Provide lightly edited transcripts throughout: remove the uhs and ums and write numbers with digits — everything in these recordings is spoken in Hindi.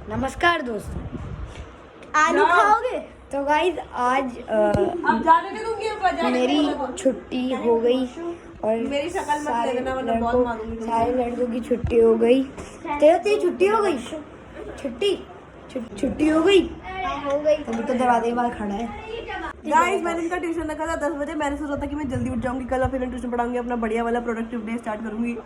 नमस्कार दोस्तों, आलू खाओगे? तो गाइस आज मेरी छुट्टी हो गई और मेरी शक्ल मत ले लेना वरना बहुत मारूंगी। सारे लड़कों की छुट्टी हो गई। तेरी छुट्टी हो गई? छुट्टी हो गई? हो गई। तभी तो दरवाजे के बाहर खड़ा है। गाइस मैंने इनका ट्यूशन रखा था 10 बजे। मैंने सोचा था कि मैं जल्दी उठ जाऊंगी, कल फिर ट्यूशन पढ़ाऊंगी, अपना बढ़िया वाला प्रोडक्टिव डे स्टार्ट करूंगी।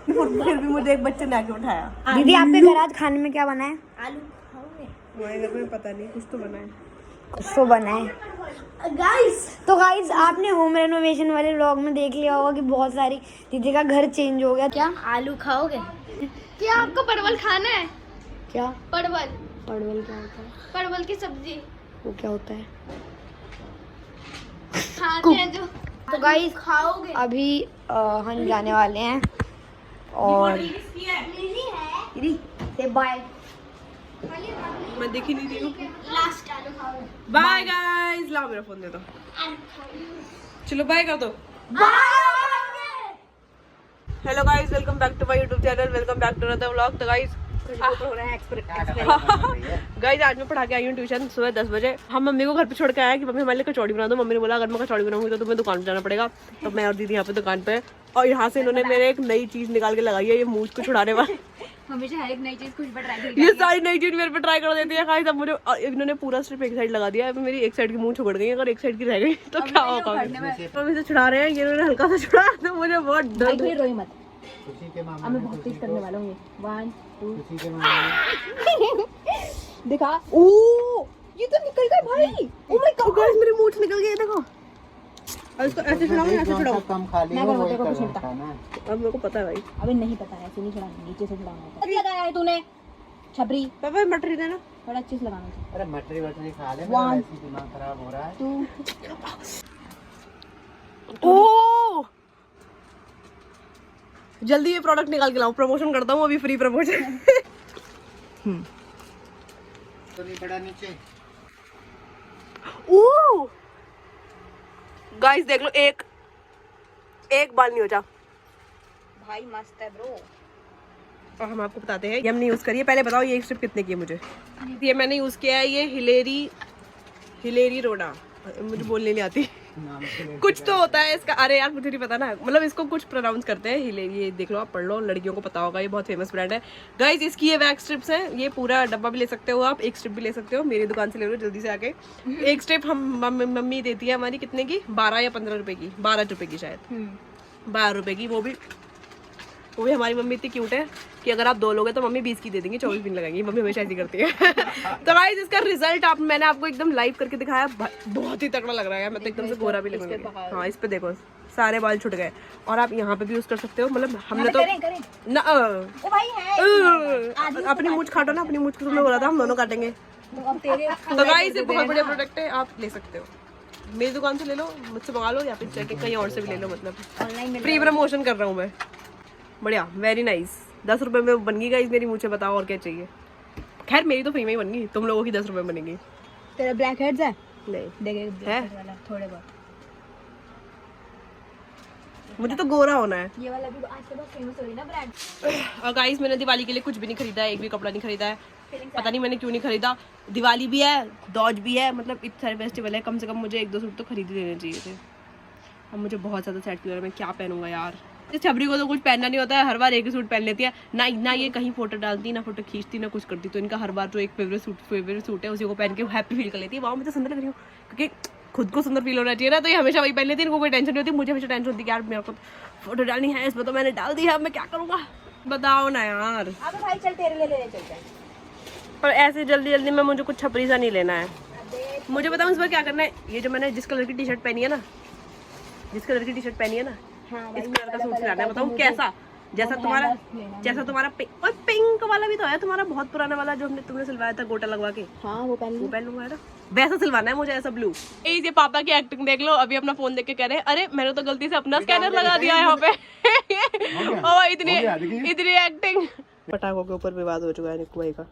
फिर भी मुझे एक बच्चे ने आके उठाया। दीदी आपके घर आज खाने में क्या बना है? आलू खाओगे? हमारे घर में पता नहीं, कुछ तो बना है। कुछ तो बना है गाइस आपने होम रेनोवेशन वाले व्लॉग में देख लिया होगा कि बहुत सारी दीदी का घर चेंज हो गया। क्या आलू खाओगे? क्या आपको परवल खाना है? क्या परवल क्या होता है? परवल की सब्जी वो क्या होता है? खाते हैं जो। तो गाइस खाओगे? अभी हम जाने वाले हैं और बाय। मैं दिख ही नहीं रही हूँ। लास्ट आलू खाओगे? बाय गाइस, लाओ मेरा फोन दे दो। चलो बाय कर दो। Hello guys, welcome back to my YouTube channel, welcome back to another vlog. तो गाइस आज मैं पढ़ा के आई हूँ ट्यूशन सुबह 10 बजे। हम मम्मी को घर पे छोड़ के आया कि मम्मी हमारे लिए कचौड़ी बना दो। मम्मी ने बोला अगर मैं कचौड़ी बनाऊंगी तो तुम्हें दुकान पे जाना पड़ेगा। तो मैं और दीदी यहाँ पे दुकान पे, और यहाँ से इन्होंने मेरे एक नई चीज निकाल के लगाई है, ये मूंछ को छुड़ाने वाली। हमेशा हर एक नई चीज कुछ पर ट्राई ये सारी नई चीज मेरे पे ट्राई कर देती है। गाइस अब मुझे इन्होंने पूरा सिर्फ एक साइड लगा दिया है। मेरी एक साइड की मूंछ उगड़ गई है, अगर एक साइड की रह गई तो क्या होगा? मम्मी से छुड़ा रहे हैं, ये इन्होंने हल्का सा छुड़ा तो मुझे बहुत दर्द। रोई मत, मैं बहुत तेज करने वाला हूँ। 1 2 दिखा। ओ ये तो निकल गया भाई। ओ माय गॉड गाइस मेरी मूंछ निकल गई है, देखो। और इसको ऐसे छुड़ाओ, ऐसे छुड़ाओ। कम खाली मैं हो करवा वही तेरे को कर कुछ नहीं रखा है ना। अब मेरे को पता है भाई। अबे नहीं पता है, ऐसे नहीं छुड़ाना, नीचे से छुड़ाना होता है। लगाया है तूने छपरी, पापा मटरी देना। थोड़ा अच्छे से लगाना चाहिए। अरे मटरी वटरी खा ले, One. मेरा वैसे ही दिमाग खराब हो रहा है। 2 ओ जल्दी ये प्रोडक्ट निकाल के लाओ, प्रमोशन करता हूँ अभी, फ्री प्रमोशन। तो नहीं पड़ा नीचे। ओ गाइस देख लो, एक बाल नहीं हो जा भाई मस्त है ब्रो। और हम आपको बताते हैं, ये हमने यूज करी है। पहले बताओ ये स्ट्रिप कितने की है मुझे? ये मैंने यूज किया है, ये हिलेरी रोडा, मुझे बोलने नहीं आती। नाम से कुछ तो होता है इसका, अरे यार मुझे नहीं पता ना, मतलब इसको कुछ प्रोनाउंस करते हैं हिलेरी। ये देख लो, आप पढ़ लो, लड़कियों को पता होगा, ये बहुत फेमस ब्रांड है गाइस। इसकी ये वैक्स स्ट्रिप्स हैं, ये पूरा डब्बा भी ले सकते हो आप, एक स्ट्रिप भी ले सकते हो। मेरी दुकान से ले लो जल्दी से आके। एक स्ट्रिप हम मम्मी देती है हमारी, कितने की? 12 या 15 रुपए की, 12 रुपए की शायद, 12 रुपए की। वो भी हमारी मम्मी इतनी क्यूट है कि अगर आप 2 लोगे तो मम्मी 20 की दे देंगी, 24 दिन लगाएंगी। मम्मी हमेशा ऐसी करती है। तो गाइस इसका रिजल्ट मैंने आपको एकदम लाइव करके दिखाया, बहुत ही तगड़ा लग रहा है। मैं तो एकदम से गोरा भी लगने लगी। हाँ इस पे देखो, सारे बाल छुट गए। और आप यहाँ पे भी यूज कर सकते हो, मतलब हमने तो ना अपनी मूंछ काटो ना, अपनी मूंछ को तुमने बोला था हम दोनों काटेंगे। तो गाइस ये बहुत बढ़िया प्रोडक्ट है, आप ले सकते हो, मेरी दुकान से ले लो, मुझसे मंगा लो, या फिर जाके कहीं और से भी ले लो। मतलब फ्री प्रमोशन कर रहा हूँ मैं। बढ़िया, वेरी नाइस। 10 रुपए में बन गई गाइस मेरी मूंछें, बताओ और क्या चाहिए। खैर मेरी तो फ्री में ही बन गई, तुम लोगों की 10 रुपए में बनेगी। तेरा ब्लैक हेड्स है? नहीं देख है, वाला थोड़े बहुत। मुझे तो गोरा होना है। ये वाला भी आज के बहुत फेमस हो रही है ना ब्रांड। और गाइस मैंने दिवाली के लिए कुछ भी नहीं खरीदा है, एक भी कपड़ा नहीं खरीदा है। पता नहीं मैंने क्यों नहीं खरीदा। दिवाली भी है, दौज भी है, मतलब इतने सारे फेस्टिवल है, कम से कम मुझे 1-2 सूट तो खरीद ही लेने चाहिए थे। अब मुझे बहुत ज़्यादा सेट क्लियर है, मैं क्या पहनूंगा यार। इस छबरी को तो कुछ पहनना नहीं होता है, हर बार एक ही सूट पहन लेती है। ना ये कहीं फोटो डालती, ना फोटो खींचती, ना कुछ करती। तो इनका हर बार जो एक फेवरेट सूट है उसी को पहन के हैप्पी फील कर लेती है। वाह मुझे सुंदर लग रही हूँ, क्योंकि खुद को सुंदर फील होना चाहिए ना, तो ये हमेशा वही पहन लेती है। इनको कोई टेंशन नहीं होती, मुझे हमेशा टेंशन होती है यार मेरे को फोटो डालनी है, इसमें तो मैंने डाल दी है, अब मैं क्या करूँगा बताओ ना यार। अब भाई चल तेरे लिए ले चलते हैं। पर ऐसे जल्दी में मुझे कुछ छपरी सा नहीं लेना है। मुझे बताओ इस बार क्या करना है। ये जो मैंने जिस कलर की टी शर्ट पहनी है ना, इस कलर का सूट सिलाना है। बताऊँ कैसा? जैसा तुम्हारा पिंक वाला भी तो है तुम्हारा, बहुत पुराना वाला जो तुमने सिलवाया था गोटा लगवा के। हाँ वो पहन लूंगा ना, वैसा सिलवाना है मुझे, ऐसा ब्लू। ये पापा की एक्टिंग देख लो, अभी अपना फोन देख के कह रहे हैं अरे मैंने तो गलती से अपना स्कैनर लगा दिया यहाँ पे। ओ इतनी एक्टिंग। पटाखों के ऊपर विवाद हो चुका है निक्कू भाई का।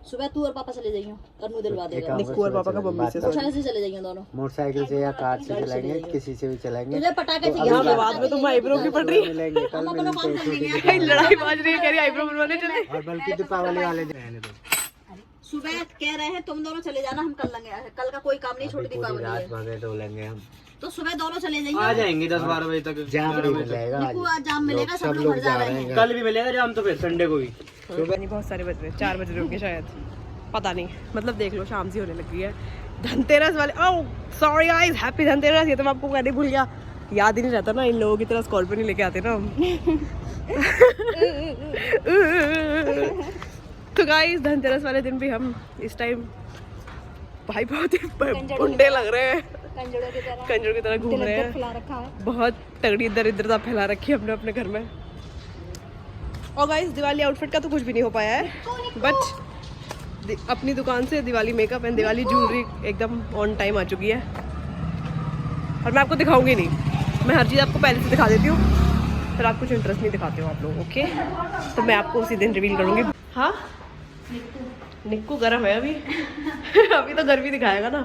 सुबह तू और पापा चले जाइए, कन्नू दिलवा देगा। निक्कू और पापा का मम्मी से से चले जाइए दोनों, मोटरसाइकिल से या कार से चलाएंगे, किसी से भी चलाएंगे। तुझे पटाखे तो चाहिए? यहाँ विवाद में तुम आईब्रो की पड़ रही है, मिलेंगे कल मिलेंगे, लड़ाई बाज रही है, कह रही आईब्रो बनवाने चले। और बल्कि दीपावली वाले दिन रहने दो। सुबह कह रहे हैं तुम दोनों चले जाना, हम कल लेंगे, कल का कोई काम नहीं, छोटी दीपावली रात है भगे डोलेंगे हम। तो सुबह दोनों चले जाएंगे। आ जाएंगे 10-12 बजे तक। जाम नहीं मिलेगा निकू आज जाम मिलेगा, सब सब लोग लोग घर जा जा रहे रहे हैं। हैं। कल भी मिलेगा जाम, तो फिर संडे को भी। सुबह नहीं, बहुत सारे बज रहे, 4 बज रहे होंगे शायद, पता नहीं। मतलब देख लो शाम सी होने लगी है। धनतेरस वाले, oh sorry guys, happy Dhanteras. ये तो मैं आपको कहने भूल गया, याद ही नहीं रहता ना, इन लोगों की तरह स्कॉर्पियो नहीं लेके आते ना हम। तो गाइस धनतेरस वाले दिन भी हम इस टाइम भाई बहुत ही गुंडे लग रहे हैं, कंजरों की तरह घूम रहे हैं। बहुत तगड़ी दरिद्रता फैला रखी है हमने अपने घर में। और गाइस दिवाली आउटफिट का तो कुछ भी नहीं हो पाया है, बट अपनी दुकान से Diwali makeup and Diwali jewellery एकदम ऑन टाइम आ चुकी है। और मैं आपको दिखाऊंगी नहीं, मैं हर चीज़ आपको पहले से दिखा देती हूँ, फिर आप कुछ इंटरेस्ट नहीं दिखाते हो आप लोग, ओके? तो मैं आपको उसी दिन रिवील करूँगी। हाँ निक्कू गर्म है अभी। अभी तो गर्मी दिखाएगा ना।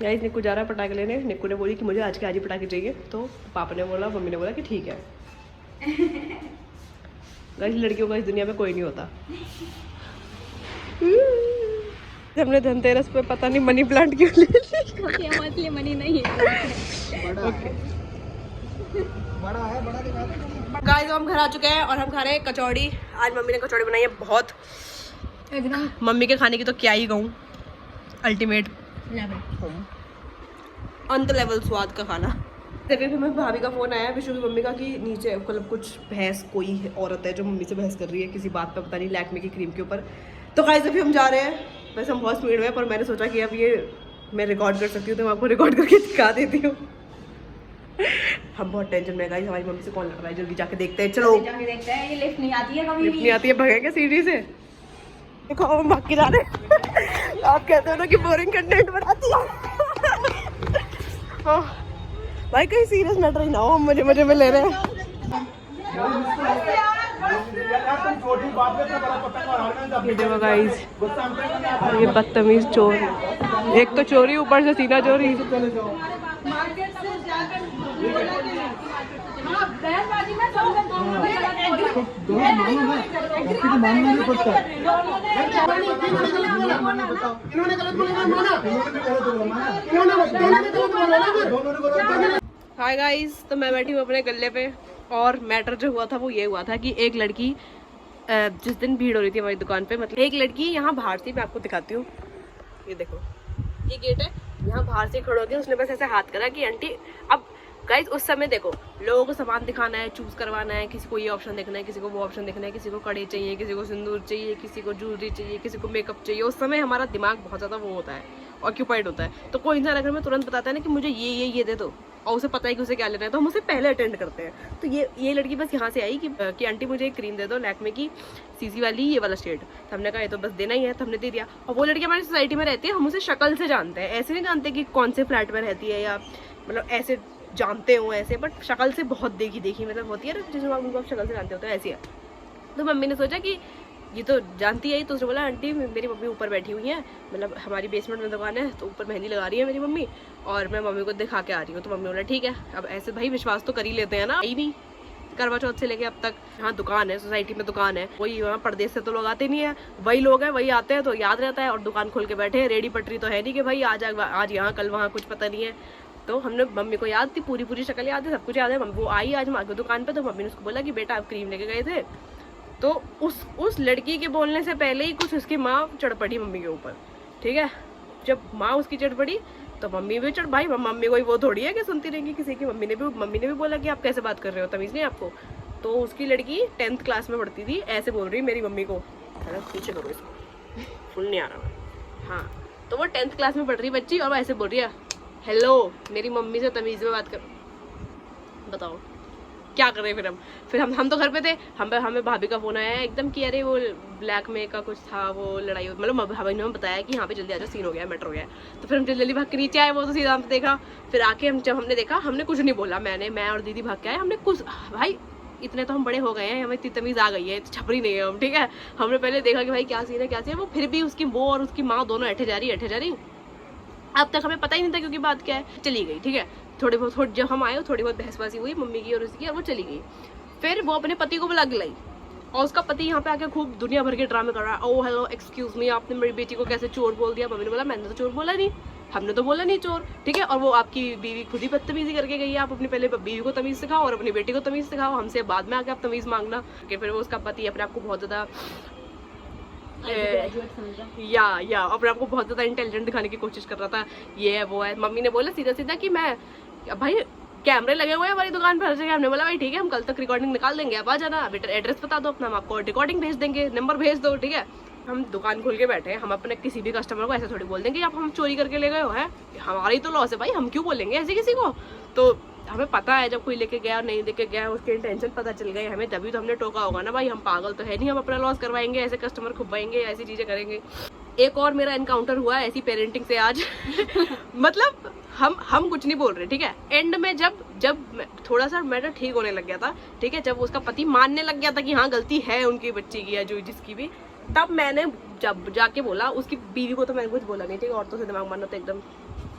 गाइस निक्कू जा रहा है पटाखे लेने। निक्कू ने बोली कि मुझे आज के आज ही पटाखे चाहिए, तो पापा ने बोला, मम्मी ने बोला कि ठीक है। गाइस लड़कियों का इस दुनिया में कोई नहीं होता। हमने धनतेरस पे पता नहीं मनी प्लांट क्यों ले ली। मनी नहीं है। बड़ा है, बड़ा दिखा दो। गाइस हम घर आ चुके हैं और हम खा रहे हैं कचौड़ी। आज मम्मी ने कचौड़ी बनाई है बहुत एकदम, मम्मी के खाने की तो क्या ही कहूँ, अल्टीमेट अंत लेवल स्वाद का खाना। तभी फिर मैं भाभी का फ़ोन आया विशु की मम्मी का कि नीचे मतलब कुछ बहस, कोई औरत है जो मम्मी से बहस कर रही है किसी बात पे, पता नहीं लैक्मे की क्रीम के ऊपर। तो गाइस अभी हम जा रहे हैं, वैसे हम बहुत स्पीड में, पर मैंने सोचा कि अब ये मैं रिकॉर्ड कर सकती हूँ तो मैं आपको रिकॉर्ड करके दिखा देती हूँ। हम बहुत टेंशन में गाइस, हमारी मम्मी से कॉल लग रहा है, जल्दी जाके देखते हैं। चलो जाके देखते हैं, ये लिफ्ट नहीं आती है कभी लिफ्ट नहीं आती है, भगेंगे सीढ़ी से। देखो हम भाग के जा रहे हैं। आप कहते हो ना कि बोरिंग कंटेंट बनाती है। हाँ भाई कहीं सीरियस मैटर ही ना हो, हम मजे मजे में ले रहे हैं। ये देखो गाइस, ये बदतमीज चोर, एक तो चोरी ऊपर से सीना चोरी। हाय गाइस, तो मैं बैठी हूँ अपने गल्ले पे और मैटर जो हुआ था वो ये हुआ था कि एक लड़की, जिस दिन भीड़ हो रही थी हमारी दुकान पे, मतलब एक लड़की यहाँ बाहर से, मैं आपको दिखाती हूँ, ये देखो ये गेट है, यहाँ बाहर से खड़े हो गई, उसने बस ऐसे हाथ करा कि आंटी। अब गाइस उस समय देखो लोगों को सामान दिखाना है, चूज करवाना है, किसी को ये ऑप्शन देखना है, किसी को वो ऑप्शन देखना है, किसी को कड़े चाहिए, किसी को सिंदूर चाहिए, किसी को ज्वेलरी चाहिए, किसी को मेकअप चाहिए। उस समय हमारा दिमाग बहुत ज़्यादा वो होता है, ऑक्यूपाइड होता है। तो कोई इंसान अगर मैं तुरंत बताता है ना कि मुझे ये दे दो, और उसे पता है कि उसे क्या लेना है, तो हम उसे पहले अटेंड करते हैं। तो ये लड़की बस यहाँ से आई कि आंटी मुझे एक क्रीम दे दो लैक्मे की सीसी वाली, ये वाला शेड। तो हमने कहा ये तो बस देना ही है, तो हमने दे दिया। और वो लड़की हमारी सोसाइटी में रहती है, हम उसे शक्ल से जानते हैं, ऐसे नहीं जानते कि कौन से फ्लैट में रहती है या मतलब ऐसे जानते हो ऐसे, बट शक्ल से बहुत देखी मतलब होती है ना, जिसमें आप शक्ल से जानते होते हैं, ऐसी है। तो मम्मी ने सोचा कि ये तो जानती है, तो उसने बोला आंटी मेरी मम्मी ऊपर बैठी हुई है, मतलब हमारी बेसमेंट में दुकान है, तो ऊपर मेहंदी लगा रही है मेरी मम्मी, और मैं मम्मी को दिखा के आ रही हूँ। तो मम्मी बोला ठीक है। अब ऐसे भाई विश्वास तो कर ही लेते हैं ना, ही नहीं करवा चौथ से लेके अब तक। हाँ दुकान है, सोसाइटी में दुकान है, वही वहाँ परदेश से तो लोग आते नहीं है, वही लोग हैं, वही आते हैं, तो याद रहता है। और दुकान खोल के बैठे हैं, रेडी पटरी तो है नहीं कि भाई आज यहाँ कल वहाँ, कुछ पता नहीं है। तो हमने मम्मी को याद थी, पूरी शक्ल याद है, सब कुछ याद है। वो आई आज माँ की दुकान पे, तो मम्मी ने उसको बोला कि बेटा आप क्रीम लेके गए थे। तो उस लड़की के बोलने से पहले ही कुछ उसकी माँ चढ़ पड़ी मम्मी के ऊपर, ठीक है। जब माँ उसकी चढ़ पड़ी तो मम्मी भी चढ़, भाई मम्मी कोई वो थोड़ी है कि सुनती रहेंगी किसी की। मम्मी ने भी बोला कि आप कैसे बात कर रहे हो, तमीज़ नहीं आपको। तो उसकी लड़की 10th क्लास में पढ़ती थी, ऐसे बोल रही मेरी मम्मी को, पीछे करो इसको, फुल नहीं आ रहा मैं। हाँ तो वो 10th क्लास में पढ़ रही बच्ची, और वो ऐसे बोल रही है हेलो मेरी मम्मी से तमीज़ में बात कर। बताओ क्या कर रहे हैं फिर हम तो घर पे थे। हमें भाभी का फोन आया एकदम कि अरे वो ब्लैक में का कुछ था, वो लड़ाई, मतलब भाभी ने हमें बताया कि यहाँ पे जल्दी आ जाओ, सीन हो गया, मैटर हो गया। तो फिर हम जल्दी भाग के नीचे आए, वो तो सीधा हमसे देखा। फिर आके जब हमने देखा, हमने कुछ नहीं बोला, मैं और दीदी भाग के आए। हमने कुछ, भाई इतने तो हम बड़े हो गए हैं, हमें इतनी तमीज़ आ गई है, छपरी नहीं है हम, ठीक है। हमने पहले देखा कि भाई क्या सीन है। वो फिर भी वो और उसकी माँ दोनों ऐठे जा रही। अब तक हमें पता ही नहीं था क्योंकि बात क्या है, चली गई, ठीक है। थोड़ी जब हम आए थोड़ी बहुत बहसबाजी हुई मम्मी की और उसकी, और वो चली गई। फिर वो अपने पति को बुला के लाई और उसका पति यहाँ पे आके खूब दुनिया भर के ड्रामे कर रहा है। ओ हेलो एक्सक्यूज मी, आपने मेरी बेटी को कैसे चोर बोल दिया। मम्मी ने बोला मैंने तो चोर बोला नहीं, हमने तो बोला नहीं चोर, ठीक है। और वो आपकी बीवी खुद ही बदतमीजी करके गई है। आप अपनी पहले बीवी को तमीज सिखाओ और अपनी बेटी को तमीज सिखाओ, हमसे बाद में आके आप तमीज मांगना। कि फिर वो उसका पति अपने आप को बहुत ज्यादा या अपने आप को बहुत ज्यादा इंटेलिजेंट दिखाने की कोशिश कर रहा था, ये है वो है। मम्मी ने बोला सीधा सीधा कि मैं भाई कैमरे लगे हुए हैं हमारी दुकान पर हर जगह। हमने बोला भाई ठीक है, हम कल तक रिकॉर्डिंग निकाल देंगे, आप आ जाना, अभी एड्रेस बता दो अपना, हम आपको रिकॉर्डिंग भेज देंगे, नंबर भेज दो, ठीक है। हम दुकान खोल के बैठे हैं, हम अपने किसी भी कस्टमर को ऐसे थोड़ी बोल देंगे आप हम चोरी करके ले गए हो, है हमारी तो लॉस है भाई, हम क्यों बोलेंगे ऐसे किसी को। तो हमें पता है जब कोई लेके गया और नहीं लेके गया उसके इंटेंशन पता चल गए हमें, तभी तो हमने टोका होगा ना भाई। हम पागल तो है नहीं, हम अपना लॉस करवाएंगे, ऐसे कस्टमर खुबाएंगे, ऐसी चीजें करेंगे। एक और मेरा एनकाउंटर हुआ है ऐसी पेरेंटिंग से आज मतलब हम कुछ नहीं बोल रहे, ठीक है। एंड में जब थोड़ा सा मैटर ठीक होने लग गया था, ठीक है, जब उसका पति मानने लग गया था कि हाँ गलती है उनकी बच्ची की या जो जिसकी भी, तब मैंने जब जाके बोला उसकी बीवी को, तो मैंने कुछ बोला नहीं, ठीक है। औरतों से दिमाग मारना तो एकदम।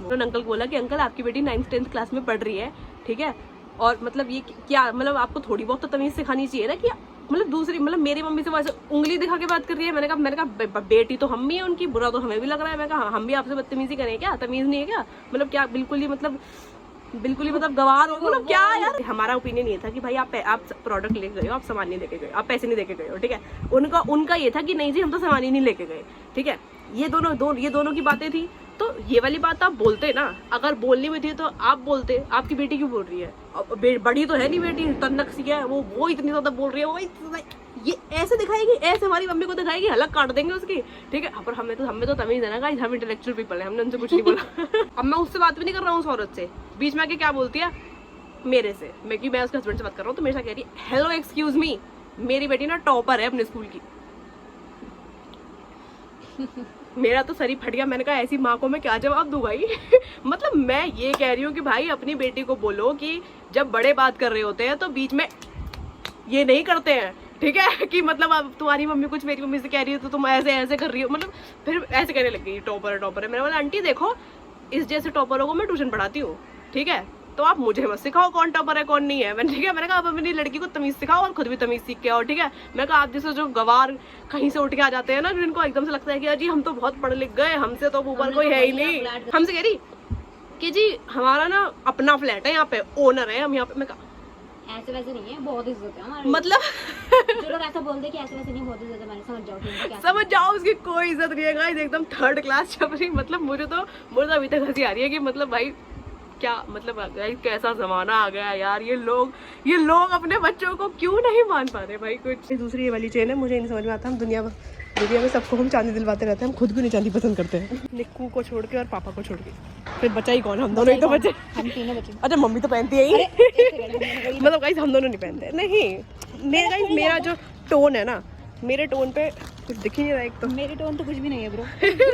अंकल को बोला कि अंकल आपकी बेटी 9th-10th क्लास में पढ़ रही है, ठीक है, और मतलब ये क्या, मतलब आपको थोड़ी बहुत तो तमीज सिखानी चाहिए ना, कि मतलब दूसरी मतलब मेरी मम्मी से वैसे उंगली दिखा के बात कर रही है। मैंने कहा बेटी तो हम ही है उनकी, बुरा तो हमें भी लग रहा है। मैं कहा हम भी आपसे बदतमीजी करें क्या, तमीज नहीं है क्या, मतलब क्या बिल्कुल ही मतलब गवार हो, मतलब क्या यार। हमारा ओपिनियन ये था कि भाई आप प्रोडक्ट लेके गए हो, आप सामान नहीं लेके गए, आप पैसे नहीं देके गए हो, ठीक है। उनका ये था कि नहीं जी हम तो सामान ही नहीं लेके गए, ठीक है। ये दोनों की बातें थी। तो ये वाली बात आप बोलते ना, अगर बोलनी भी थी तो आप बोलते, आपकी बेटी क्यों बोल रही है, बड़ी तो है नहीं बेटी, तन्नक सी है वो इतनी ज्यादा बोल रही है, वो ये ऐसे दिखाएगी, ऐसे हमारी मम्मी को दिखाएगी, हलक काट देंगे उसकी, ठीक है। पर हमें तो तमीज है ना गाइस, हम इंटेलेक्चुअल पीपल है, हमने उनसे कुछ नहीं बोला अब मैं उससे बात भी नहीं कर रहा हूँ उस औरत से, बीच में आके क्या बोलती है मेरे से, मैं उसके हस्बैंड से बात कर रहा हूँ, तो मेरे साथ कह रही है हेलो एक्सक्यूज मी, मेरी बेटी ना टॉपर है अपने स्कूल की। मेरा तो सर ही फट गया। मैंने कहा ऐसी माँ को मैं क्या जवाब दूं भाई मतलब मैं ये कह रही हूँ कि भाई अपनी बेटी को बोलो कि जब बड़े बात कर रहे होते हैं तो बीच में ये नहीं करते हैं, ठीक है, कि मतलब अब तुम्हारी मम्मी कुछ मेरी मम्मी से कह रही है तो तुम ऐसे कर रही हो, मतलब फिर ऐसे कहने लग गई टॉपर है। मैंने बोला आंटी देखो इस जैसे टॉपरों को मैं ट्यूशन पढ़ाती हूँ, ठीक है, तो आप मुझे मत सिखाओ कौन टॉपर है कौन नहीं है। ठीक है, मैंने कहा आप अपनी लड़की को तमीज सिखाओ और खुद भी तमीज सीख के आओ, ठीक है। मैंने कहा आप जैसे जो गवार कहीं से उठ के आ जाते हैं ना, जिनको एकदम से लगता है कि जी हम तो बहुत पढ़ लिख गए, हमसे तो ऊपर कोई है ही नहीं। हमसे कह रही कि जी हमारा ना अपना फ्लैट है, यहाँ पे ओनर है हम यहाँ पे। मैं कहा ऐसे वैसे नहीं है, बहुत इज्जत है हमारी, मतलब जो लोग ऐसा बोलते हैं कि ऐसे वैसे नहीं, बहुत इज्जत है हमारी, समझ जाओ उसकी कोई इज्जत नहीं है गाइस, एकदम 3rd क्लास छपरी। मतलब मुझे तो अभी तक हंसी आ रही है कि मतलब भाई क्या मतलब कैसा जमाना आ गया यार। ये लोग अपने बच्चों को क्यों नहीं मान पा रहे भाई कुछ। दूसरी ये वाली चेन है, मुझे नहीं समझ में आता, हम दुनिया में सबको हम चांदी दिलवाते रहते हैं, हम खुद भी नहीं चांदी पसंद करते हैं। निक्कू को छोड़ के और पापा को छोड़ के, फिर बचा ही कौन, हम दोनों ही तो बचे। हम तीनों बचे। अच्छा मम्मी तो पहनती है ही मतलब गाइस हम दोनों नहीं पहनते। नहीं मेरा जो टोन है ना, मेरे टोन पे कुछ दिख ही नहीं रहा। एक तो मेरे टोन तो कुछ भी नहीं है ब्रो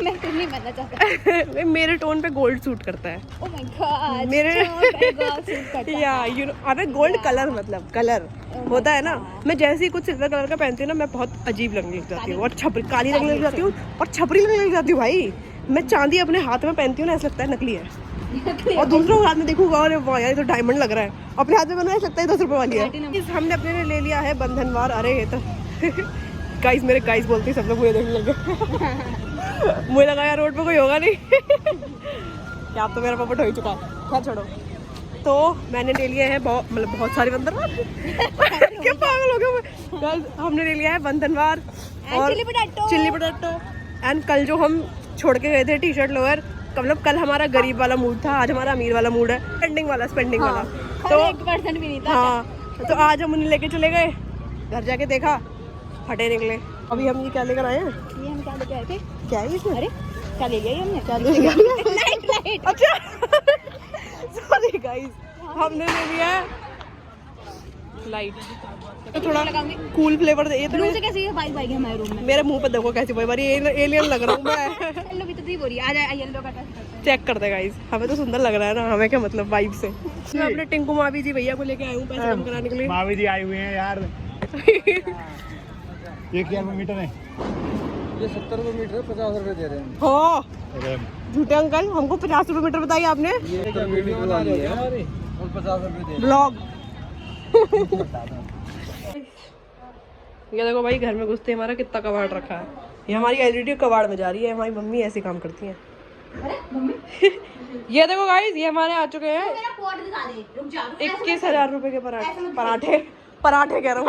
मैं कुछ नहीं बनना चाहता मेरे टोन पे गोल्ड सूट करता है। ओह माय गॉड, मेरे सूट करता है या यू नो, अबे गोल्ड कलर मतलब कलर होता है ना। मैं जैसे ही कुछ सिल्वर कलर का पहनती हूँ ना, मैं बहुत अजीब लगने लग जाती हूँ और छपरी काली लगने लग जाती हूँ और छपरी लगने लग जाती हूँ भाई। मैं चांदी अपने हाथ में पहनती हूँ ना, ऐसा लगता है नकली है और दूसरों के हाथ में देखूंगा और वाह यार ये तो डायमंड लग रहा है, अपने हाथ में बना है लगता है 10 रुपए वाली है। हमने अपने लिए ले लिया है बंधनवार। अरे ये तो गाइस मेरे गाइस बोलती सब लोग मुझे देखने लगे मुझे लगा यार रोड पे कोई होगा नहीं क्या, अब तो मेरा पपट हो ही चुका है, क्या छोड़ो। तो मैंने ले लिया है बहुत सारे बंधनवार क्या पागल हो गया गाइस। हमने ले लिया है बंधनवार और चिल्ली पोटैटो। एंड कल जो हम छोड़ के गए थे टी शर्ट लोअर, मतलब कल हमारा गरीब वाला मूड था, आज हमारा अमीर वाला मूड है, स्पेंडिंग वाला तो 1% भी नहीं था। हाँ तो आज हम उन्हें लेके चले गए, घर जाके देखा फटे निकले। अभी हम ये क्या लेकर आए हैं, ये हम क्या लेके आए थे, क्या है इसमें, अरे क्या ले लिया ये हमने, क्या ले लिया लाइट अच्छा सॉरी गाइस, हमने ले लिया है लाइट, तो थोड़ा कूल फ्लेवर दे। ये तो से कैसे बाइक बाइक है हमारे रूम में, मेरे मुंह पे देखो कैसी बारी एलियन लग रहा हूँ मैं येलो भी तो थी बोली, आ जाए येलो का चेक कर दे गाइस, हमें तो सुंदर लग रहा है ना, हमें क्या मतलब वाइब से। मैं अपने टिंकू मावी जी भैया को लेके आई हूँ पैसे कम कराने के लिए। मावी जी आए हुए हैं यार ये क्या मीटर है, ये 70 रुपए मीटर है, 50 रुपए दे रहे हैं। हो झूठे अंकल, हमको 50 रुपए मीटर बताइए आपने, ये क्या वीडियो बना रही है हमारी और 50 रुपए दे ब्लॉग ये देखो भाई घर में घुसते हमारा कितना कबाड़ रखा है। ये हमारी एलईडी कबाड़ में जा रही है, हमारी मम्मी ऐसे काम करती है। ये देखो गाइस, ये हमारे आ चुके हैं 21,000 रुपए के पराठे कह रहा हूँ।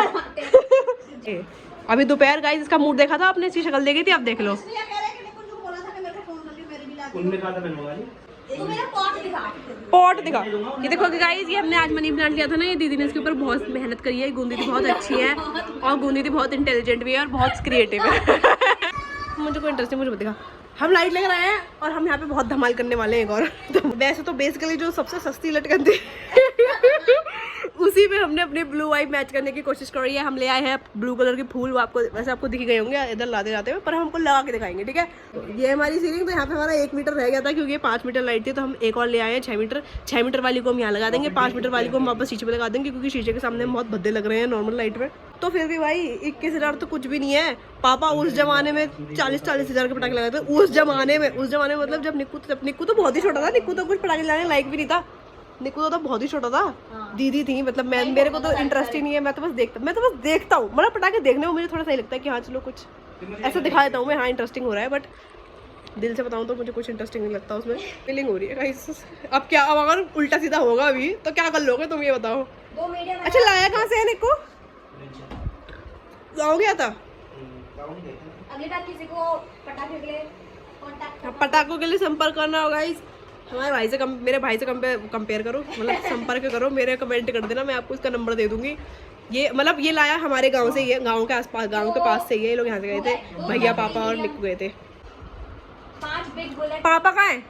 अभी दोपहर गाइस इसका मूड देखा था आपने, इसकी शक्ल देखी थी, आप देख लो। उनने कहा था बनवा ली। पॉट दिखा। ये देखो गाइस, ये हमने आज मनी प्लांट लिया था ना, ये दीदी ने इसके ऊपर बहुत मेहनत करी है। गूंदी थी बहुत अच्छी है और गूंदी थी बहुत इंटेलिजेंट भी है और बहुत क्रिएटिव है। मुझे कोई इंटरेस्ट नहीं, मुझे मत दिखा। हम लाइट लेकर आए हैं और हम यहाँ पे बहुत धमाल करने वाले हैं एक और। तो वैसे तो बेसिकली जो सबसे सस्ती लटकन थी उसी में हमने अपनी ब्लू वाइट मैच करने की कोशिश करी है। हम ले आए हैं ब्लू कलर के फूल, वो आपको वैसे आपको दिख गए होंगे इधर लाते जाते हुए, पर हमको लगा के दिखाएंगे, ठीक है। तो ये हमारी सीलिंग, तो यहाँ पे हमारा 1 मीटर रह गया था क्योंकि 5 मीटर लाइट थी, तो हम एक और ले आए हैं 6 मीटर। 6 मीटर वाली को हम यहाँ लगा देंगे, 5 मीटर वाली को हम वापस शीशे पे लगा देंगे क्योंकि शीशे के सामने बहुत भद्दे लग रहे हैं नॉर्मल लाइट में। तो फिर भी भाई 21,000 तो कुछ भी नहीं है। पापा उस जमाने में 40-40 हज़ार के पटाखे लगाते थे। उस जमाने में मतलब जब निक्कू तो बहुत ही छोटा था, निक्कू तो कुछ पटाखे लगाने लायक भी नहीं था। निक्कू तो बहुत ही छोटा था, दीदी थी, मतलब मेरे को तो इंटरेस्ट ही नहीं है। मैं तो बस देखता हूँ, मतलब पटाखे देखने में मुझे थोड़ा सही लगता है कि हाँ चलो कुछ ऐसा दिखा देता हूँ मैं, हाँ इंटरेस्टिंग हो रहा है, बट दिल से बताऊँ तो मुझे कुछ इंटरेस्टिंग नहीं लगता उसमें। फीलिंग हो रही है गाइस। अब क्या, अब अगर उल्टा सीधा होगा अभी तो क्या कर लोगे तुम, ये बताओ। अच्छा लाया कहाँ से है निक्कू? गाँव गया था। अगली बार किसी को पटाखे के लिए पटाखों के लिए संपर्क करना होगा इस हमारे भाई से मेरे भाई से कंपेयर करो, मतलब संपर्क करो, मेरे कमेंट कर देना, मैं आपको इसका नंबर दे दूंगी। ये मतलब ये लाया हमारे गांव से ही है, गांव के आसपास, गांव के पास से ही है। ये लोग यहाँ से गए थे, भैया पापा और निक्कू गए थे। 5 बिग बुलेट। पापा कहाँ है?